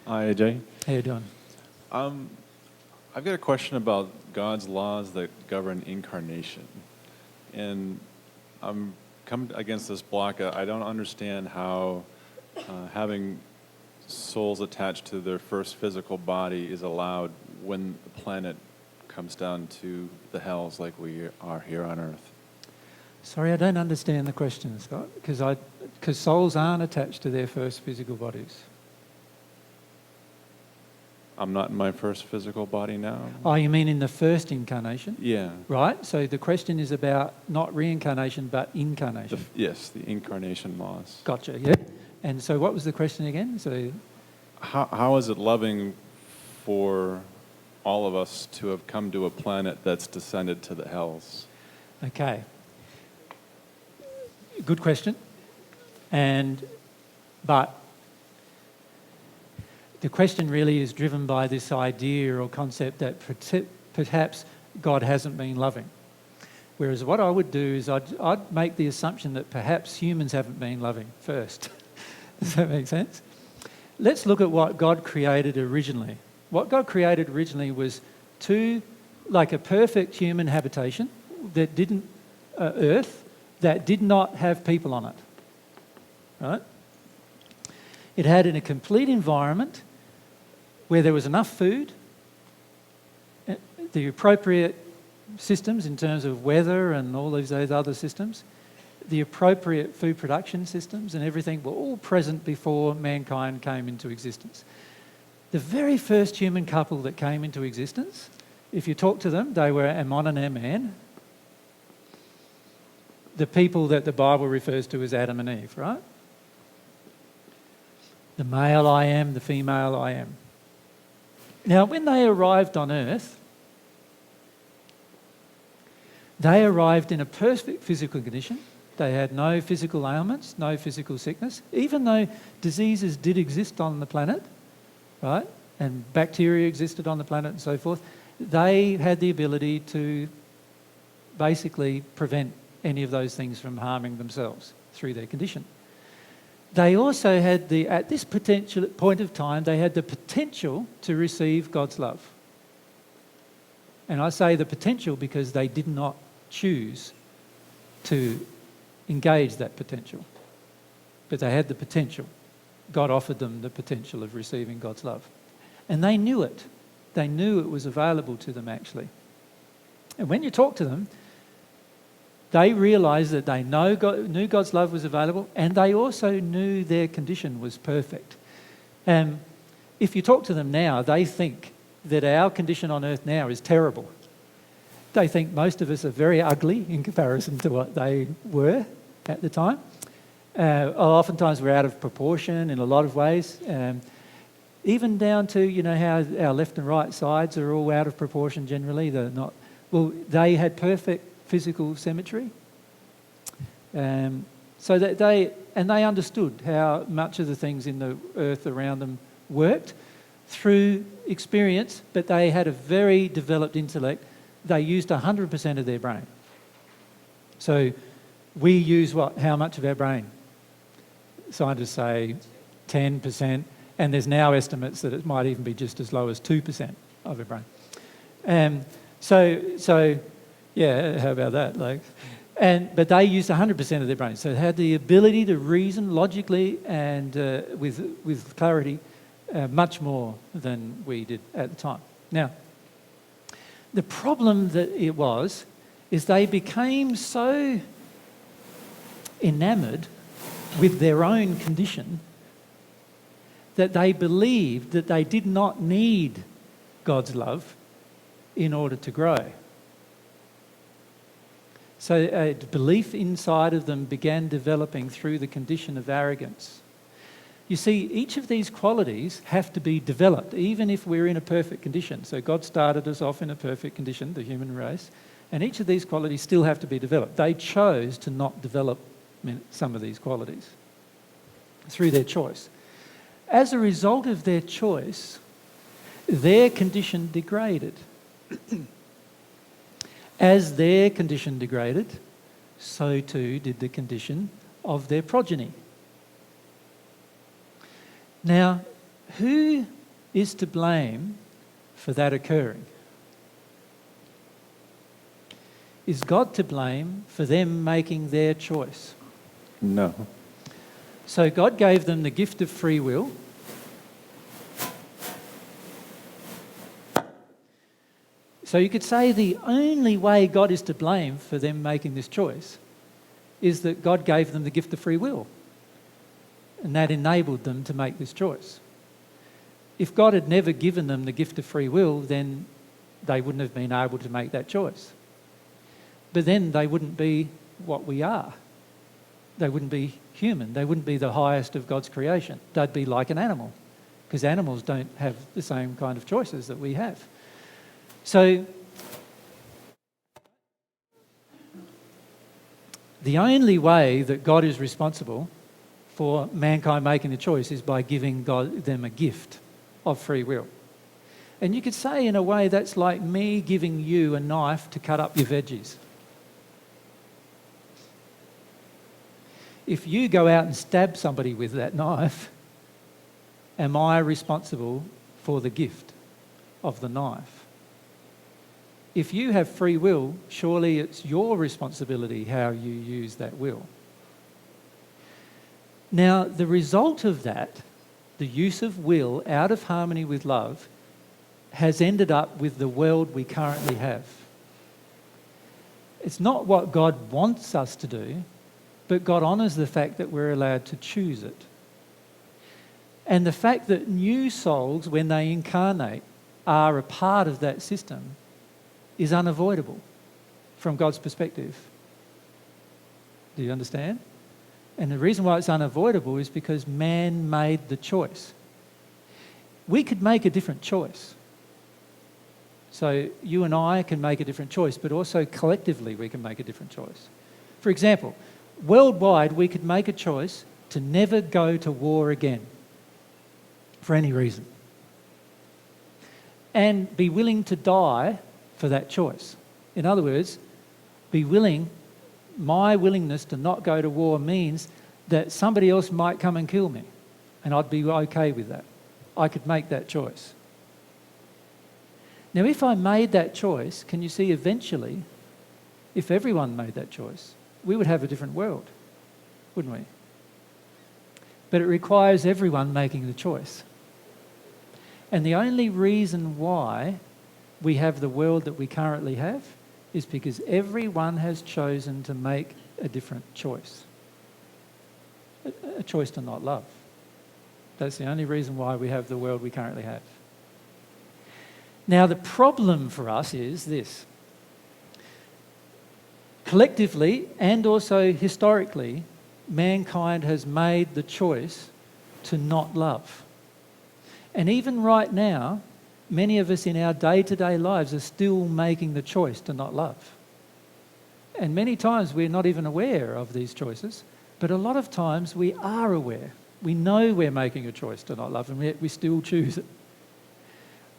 Hi, AJ. How you doing? I've got a question about God's laws that govern incarnation. And I'm come against this block. I don't understand how having souls attached to their first physical body is allowed when the planet comes down to the hells like we are here on Earth. Sorry, I don't understand the question, Scott, because souls aren't attached to their first physical bodies. I'm not in my first physical body now. Oh, you mean in the first incarnation? Yeah. Right, so the question is about not reincarnation, but incarnation. Yes, the incarnation laws. Gotcha, yeah. And so what was the question again? So, How is it loving for all of us to have come to a planet that's descended to the hells? okay. Good question. But the question really is driven by this idea or concept that perhaps God hasn't been loving. Whereas what I would do is I'd make the assumption that perhaps humans haven't been loving first. Does that make sense? Let's look at what God created originally. What God created originally was like a perfect human habitation that didn't, Earth, that did not have people on it, right? It had in a complete environment where there was enough food, the appropriate systems in terms of weather and all those other systems, the appropriate food production systems and everything were all present before mankind came into existence. The very first human couple that came into existence, if you talk to them, they were Ammon and Aman, the people that the Bible refers to as Adam and Eve, right? The male I am, the female I am. Now, when they arrived on Earth, they arrived in a perfect physical condition. They had no physical ailments, no physical sickness, even though diseases did exist on the planet, right? And bacteria existed on the planet and so forth. They had the ability to basically prevent any of those things from harming themselves through their condition. They also had at this potential point of time, they had the potential to receive God's love. And I say the potential because they did not choose to engage that potential. But they had the potential. God offered them the potential of receiving God's love. And they knew it. They knew it was available to them actually. And when you talk to them, they realised that they knew God's love was available, and they also knew their condition was perfect. If you talk to them now, they think that our condition on earth now is terrible. They think most of us are very ugly in comparison to what they were at the time. Oftentimes we're out of proportion in a lot of ways, even down to how our left and right sides are all out of proportion generally. They're not. Well, they had perfect physical symmetry. So that they understood how much of the things in the earth around them worked through experience, but they had a very developed intellect. They used 100% of their brain. So we use how much of our brain? Scientists say 10%, and there's now estimates that it might even be just as low as 2% of our brain. So yeah, how about that? But they used 100% of their brain, so they had the ability to reason logically and with clarity much more than we did at the time. Now, the problem that it was is they became so enamoured with their own condition that they believed that they did not need God's love in order to grow. So a belief inside of them began developing through the condition of arrogance. You see, each of these qualities have to be developed, even if we're in a perfect condition. So God started us off in a perfect condition, the human race, and each of these qualities still have to be developed. They chose to not develop some of these qualities through their choice. As a result of their choice, their condition degraded. As their condition degraded, so too did the condition of their progeny. Now, who is to blame for that occurring? Is God to blame for them making their choice? No. So God gave them the gift of free will. So you could say the only way God is to blame for them making this choice is that God gave them the gift of free will, and that enabled them to make this choice. If God had never given them the gift of free will, then they wouldn't have been able to make that choice. But then they wouldn't be what we are. They wouldn't be human. They wouldn't be the highest of God's creation. They'd be like an animal, because animals don't have the same kind of choices that we have. So the only way that God is responsible for mankind making the choice is by giving them a gift of free will. And you could say, in a way, that's like me giving you a knife to cut up your veggies. If you go out and stab somebody with that knife, am I responsible for the gift of the knife? If you have free will, surely it's your responsibility how you use that will. Now, the result of that, the use of will out of harmony with love, has ended up with the world we currently have. It's not what God wants us to do, but God honours the fact that we're allowed to choose it. And the fact that new souls, when they incarnate, are a part of that system is unavoidable from God's perspective. Do you understand? And the reason why it's unavoidable is because man made the choice. We could make a different choice. So you and I can make a different choice, but also collectively we can make a different choice. For example, worldwide we could make a choice to never go to war again for any reason, and be willing to die for that choice. In other words, my willingness to not go to war means that somebody else might come and kill me, and I'd be okay with that. I could make that choice. Now, if I made that choice, can you see eventually, if everyone made that choice, we would have a different world, wouldn't we? But it requires everyone making the choice. And the only reason why we have the world that we currently have is because everyone has chosen to make a different choice. A choice to not love. That's the only reason why we have the world we currently have. Now, the problem for us is this. Collectively and also historically, mankind has made the choice to not love. And even right now, many of us in our day-to-day lives are still making the choice to not love. And many times we're not even aware of these choices, but a lot of times we are aware. We know we're making a choice to not love, and yet we still choose it.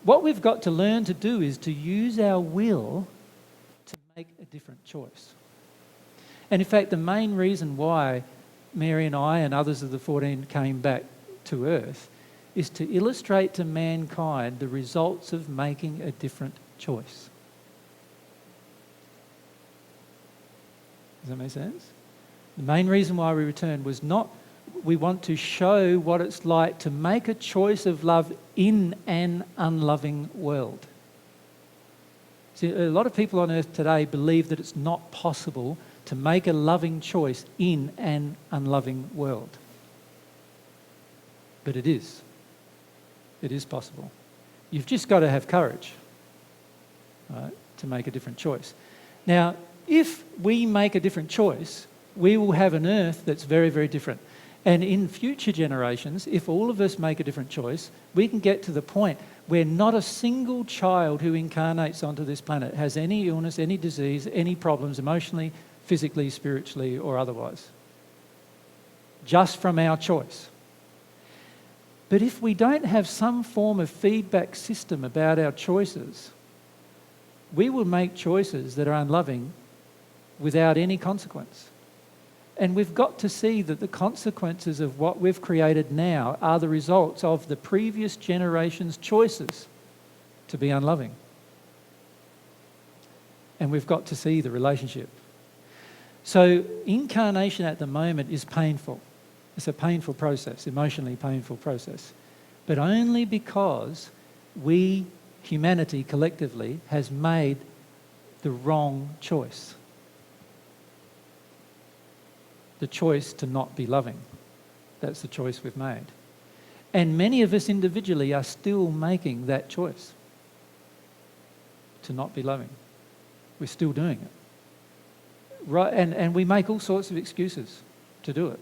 What we've got to learn to do is to use our will to make a different choice. And in fact, the main reason why Mary and I and others of the 14 came back to Earth is to illustrate to mankind the results of making a different choice. Does that make sense? The main reason why we returned was not we want to show what it's like to make a choice of love in an unloving world. See, a lot of people on earth today believe that it's not possible to make a loving choice in an unloving world. But it is. It is possible. You've just got to have courage, right, to make a different choice. Now, if we make a different choice, we will have an earth that's very, very different. And in future generations, if all of us make a different choice, we can get to the point where not a single child who incarnates onto this planet has any illness, any disease, any problems emotionally, physically, spiritually, or otherwise. Just from our choice. But if we don't have some form of feedback system about our choices, we will make choices that are unloving without any consequence. And we've got to see that the consequences of what we've created now are the results of the previous generation's choices to be unloving. And we've got to see the relationship. So incarnation at the moment is painful. It's a painful process, emotionally painful process. But only because we, humanity collectively, has made the wrong choice. The choice to not be loving. That's the choice we've made. And many of us individually are still making that choice to not be loving. We're still doing it. Right, and we make all sorts of excuses to do it.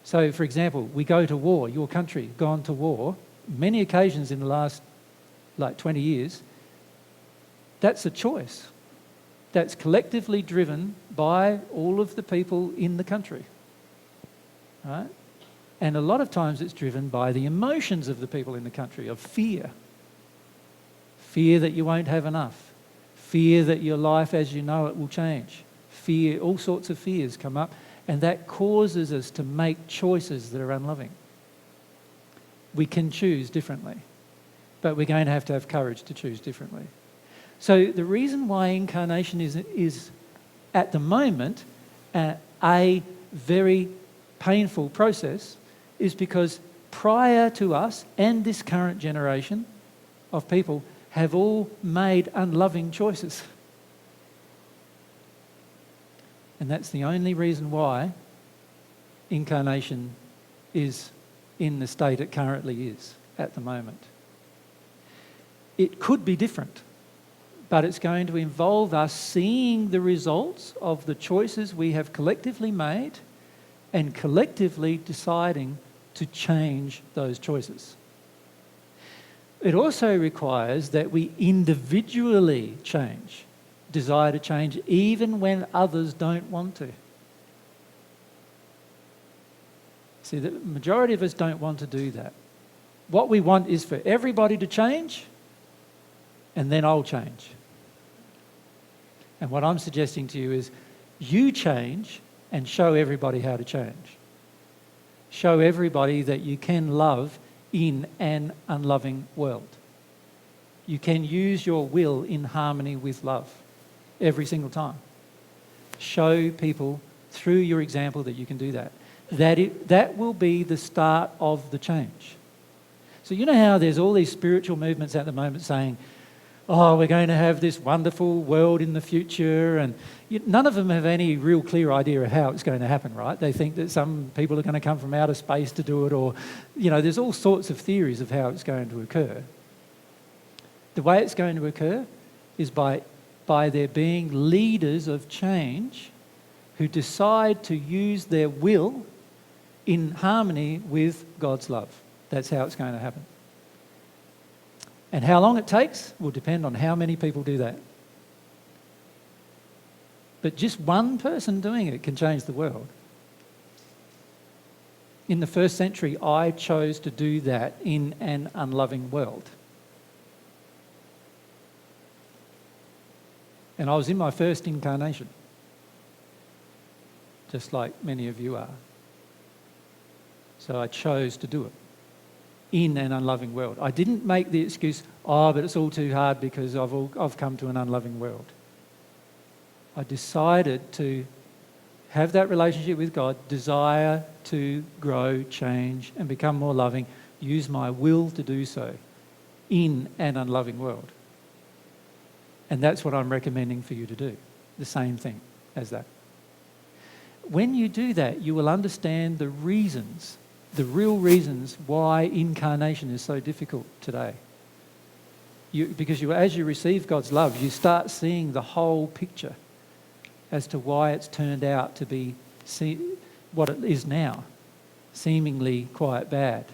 So, for example, we go to war, your country gone to war, many occasions in the last 20 years. That's a choice. That's collectively driven by all of the people in the country, right? And a lot of times it's driven by the emotions of the people in the country, of fear. Fear that you won't have enough. Fear that your life as you know it will change. Fear, all sorts of fears come up, and that causes us to make choices that are unloving. We can choose differently, but we're going to have courage to choose differently. So the reason why incarnation is at the moment a very painful process is because prior to us and this current generation of people have all made unloving choices. And that's the only reason why incarnation is in the state it currently is at the moment. It could be different, but it's going to involve us seeing the results of the choices we have collectively made and collectively deciding to change those choices. It also requires that we individually desire to change even when others don't want to. See, the majority of us don't want to do that. What we want is for everybody to change, and then I'll change. And what I'm suggesting to you is you change and show everybody how to change. Show everybody that you can love in an unloving world. You can use your will in harmony with love every single time. Show people through your example that you can do that. That will be the start of the change. So you know how there's all these spiritual movements at the moment saying, oh, we're going to have this wonderful world in the future, and none of them have any real clear idea of how it's going to happen, right? They think that some people are going to come from outer space to do it, or, there's all sorts of theories of how it's going to occur. The way it's going to occur is by there being leaders of change who decide to use their will in harmony with God's love. That's how it's going to happen. And how long it takes will depend on how many people do that. But just one person doing it can change the world. In the first century, I chose to do that in an unloving world. And I was in my first incarnation, just like many of you are. So I chose to do it in an unloving world. I didn't make the excuse, but it's all too hard because I've come to an unloving world. I decided to have that relationship with God, desire to grow, change, and become more loving, use my will to do so in an unloving world. And that's what I'm recommending for you to do, the same thing as that. When you do that, you will understand the reasons, the real reasons why incarnation is so difficult today. Because as you receive God's love, you start seeing the whole picture as to why it's turned out to be what it is now, seemingly quite bad.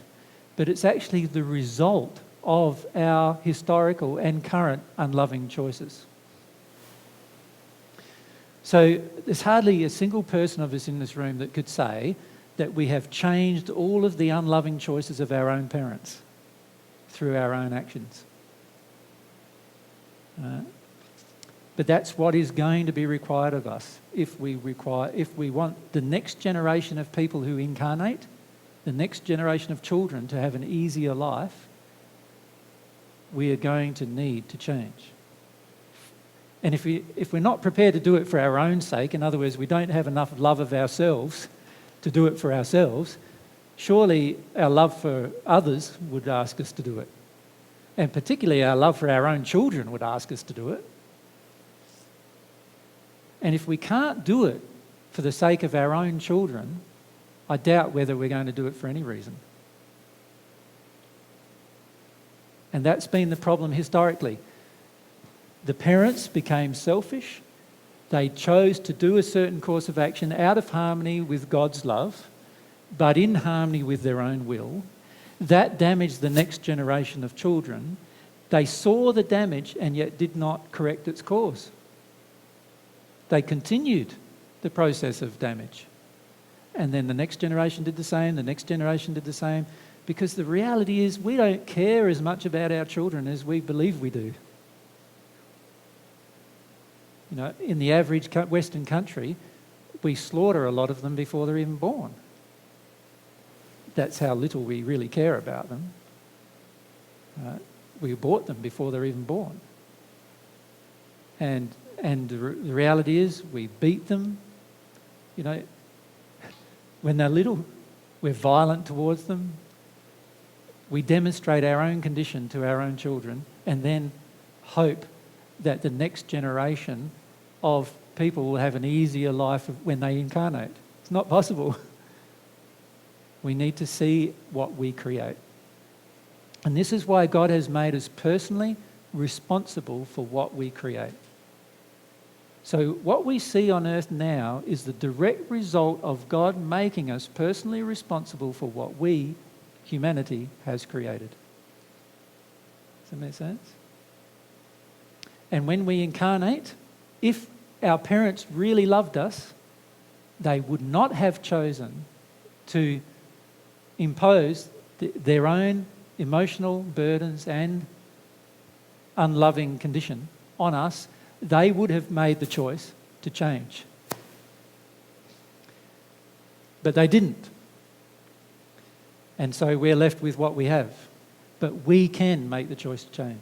But it's actually the result of our historical and current unloving choices. So there's hardly a single person of us in this room that could say that we have changed all of the unloving choices of our own parents through our own actions. But that's what is going to be required of us if we want the next generation of people who incarnate, the next generation of children to have an easier life. We are going to need to change. And if we're not prepared to do it for our own sake, in other words, we don't have enough love of ourselves to do it for ourselves, surely our love for others would ask us to do it. And particularly our love for our own children would ask us to do it. And if we can't do it for the sake of our own children, I doubt whether we're going to do it for any reason. And that's been the problem historically. The parents became selfish. They chose to do a certain course of action out of harmony with God's love, but in harmony with their own will. That damaged the next generation of children. They saw the damage and yet did not correct its cause. They continued the process of damage. And then the next generation did the same, the next generation did the same, because the reality is we don't care as much about our children as we believe we do. You know, in the average Western country, we slaughter a lot of them before they're even born. That's how little we really care about them. We abort them before they're even born. And the reality is we beat them. You know, when they're little, we're violent towards them. We demonstrate our own condition to our own children and then hope that the next generation of people will have an easier life when they incarnate. It's not possible. We need to see what we create. And this is why God has made us personally responsible for what we create. So what we see on earth now is the direct result of God making us personally responsible for what we, humanity, has created. Does that make sense? And when we incarnate, if our parents really loved us, they would not have chosen to impose their own emotional burdens and unloving condition on us. They would have made the choice to change. But they didn't. And so we're left with what we have. But we can make the choice to change.